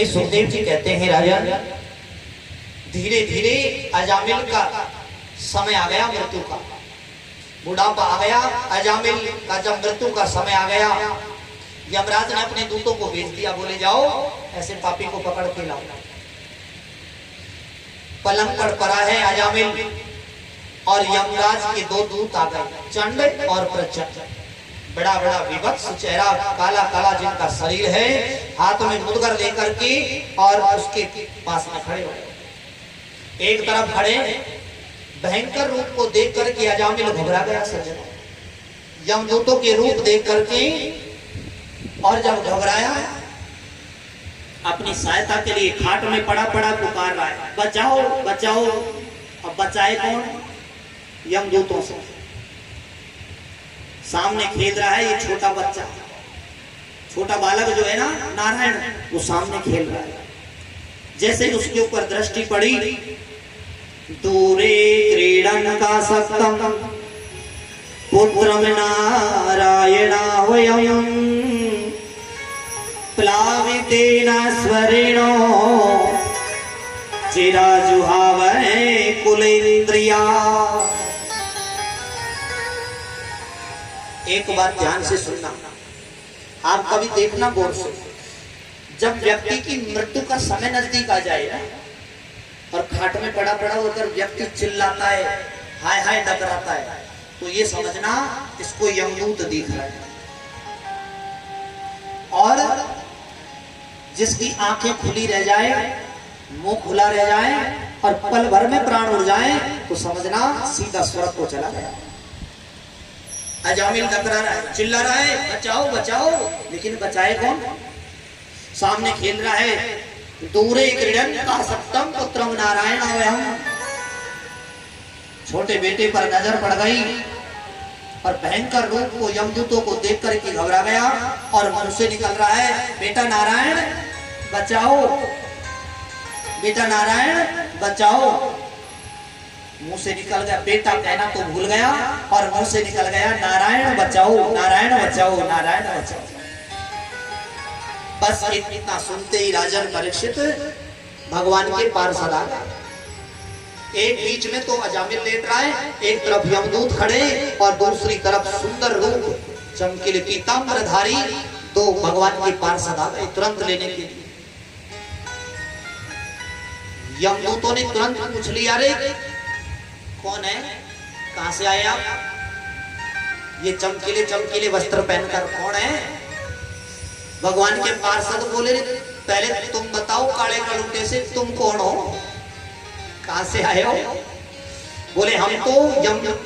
श्री सुखदेव जी कहते हैं राजा, धीरे धीरे अजामिल का समय आ गया, मृत्यु का बुढ़ापा आ गया। अजामिल का जब मृत्यु का समय आ गया, यमराज ने अपने दूतों को भेज दिया, बोले जाओ ऐसे पापी को पकड़ के लाओ। पलंग पर पड़ा है अजामिल और यमराज के दो दूत आ गए, चंड और प्रचंड। बड़ा बड़ा विभत्स चेहरा, काला काला जिनका शरीर है, हाथ में मुदगर लेकर के और उसके पास में खड़े हो। एक तरफ खड़े भयंकर रूप को देख करके अजामिल घबरा गया सज्जनों, यमदूतों के रूप देख करके। और जब घबराया, अपनी सहायता के लिए खाट में पड़ा पड़ा पुकार रहा है, बचाओ बचाओ। अब बचाए कौन? यमदूतों से। सामने खेल रहा है ये छोटा बच्चा, छोटा बालक जो है ना नारायण, वो सामने खेल रहा है। जैसे उसके ऊपर दृष्टि पड़ी, दूरे क्रीडन का सप्तम पुत्रम नारायणा वयम् प्लावितेन स्वरेणो चिराजुहावै कुलेन्द्रिया। एक बात ध्यान से सुनना, आप कभी देखना गौर से, जब व्यक्ति की मृत्यु का समय नजदीक आ जाए ना और खाट में पड़ा पड़ा होकर व्यक्ति चिल्लाता है, हाय हाय डकराता है, तो ये समझना इसको यमदूत दिख रहा है। और जिसकी आंखें खुली रह जाए, मुंह खुला रह जाए और पल भर में प्राण उड़ जाए, तो समझना सीधा स्वर्ग को चला गया। अजामिल डकरा रहा है, चिल्ला रहा है, बचाओ बचाओ, लेकिन बचाए कौन? सामने खेल रहा है, दूरे क्रीडन का सप्तम पुत्रम नारायण वयम्। छोटे बेटे पर नजर पड़ गई और भयंकर रूप को यमदूतों को देख करके घबरा गया और मुंह से निकल रहा है, बेटा नारायण बचाओ, बेटा नारायण बचाओ। मुंह से निकल गया, बेटा कहना तो भूल गया और मुंह से निकल गया, नारायण बचाओ नारायण बचाओ नारायण बचाओ। बस इतना सुनते ही राजन परीक्षित भगवान के पार्षद आ गए। एक बीच में तो अजामिल लेट रहा है, एक तरफ यमदूत खड़े और दूसरी तरफ सुंदर रूप चमकीले पीतांबरधारी दो भगवान के पार्षद आ गए तुरंत लेने के लिए। यमदूतों ने तुरंत पूछ लिया, रे कौन है, कहां से आए आप, ये चमकीले चमकीले वस्त्र पहनकर कौन है? भगवान के पार्षद बोले, पहले तुम बताओ काले कलूटे से तुम कौन हो, कहां से आए हो? बोले हम तो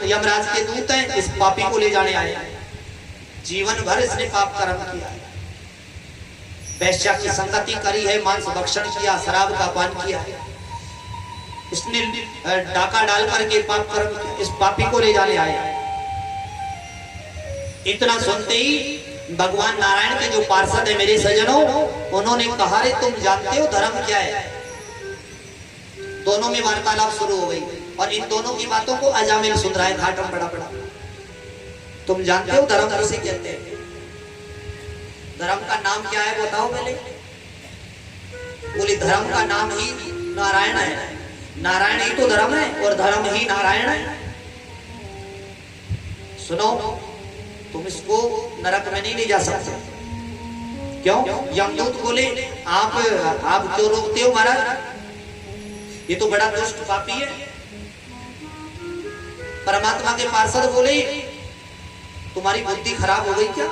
यमराज के दूत हैं, इस पापी को ले जाने आए हैं। जीवन भर इसने पाप कर्म किया, वैश्या की संगति करी है, मांस भक्षण किया, शराब का पान किया, इसने डाका डाल करके पाप कर्म किया, इस पापी को ले जाने आए। इतना सुनते ही भगवान नारायण के जो पार्षद है मेरे सज्जनों, उन्होंने कहा, रे तुम जानते हो धर्म क्या है? दोनों में वार्तालाप शुरू हो गई और इन दोनों की बातों को अजामिल सुन रहा है घाट में बड़ा बड़ा। तुम जानते हो धर्म किसे कहते हैं? धर्म का नाम क्या है बताओ पहले। बोले धर्म का नाम ही नारायण है, नारायण ही तो धर्म है और धर्म ही नारायण है। सुनो, तुम इसको नरक में नहीं ले जा सकते। क्यों? यमदूत बोले, आप क्यों रोकते हो महाराज, ये तो बड़ा दुष्ट पापी है। परमात्मा के पार्षद बोले, तुम्हारी बुद्धि खराब हो गई क्या?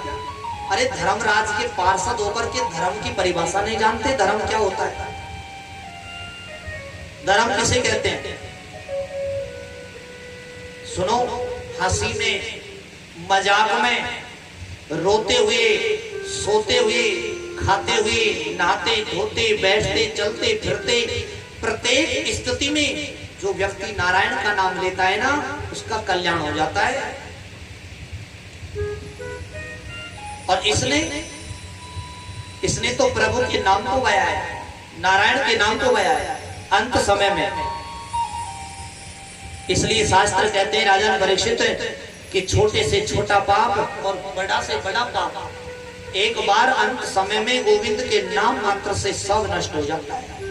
अरे धर्मराज के पार्षद होकर के धर्म की परिभाषा नहीं जानते, धर्म क्या होता है, धर्म किसे कहते हैं? सुनो, हंसी में, मजाक में, रोते हुए, सोते हुए, खाते हुए, नहाते धोते, बैठते चलते फिरते, प्रत्येक स्थिति में जो व्यक्ति नारायण का नाम लेता है ना, उसका कल्याण हो जाता है। और इसने तो प्रभु के नाम को गाया है, नारायण के नाम को गाया है अंत समय में। इसलिए शास्त्र कहते हैं राजन परीक्षित कि छोटे से छोटा पाप और बड़ा से बड़ा पाप एक बार अंत समय में गोविंद के नाम मात्र से सब नष्ट हो जाता है।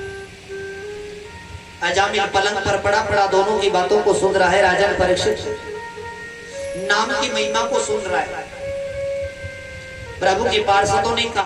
अजामिल पलंग पर पड़ा पड़ा दोनों की बातों को सुन रहा है। राजन परीक्षित नाम की महिमा को सुन रहा है। प्रभु के पार्षदों ने कहा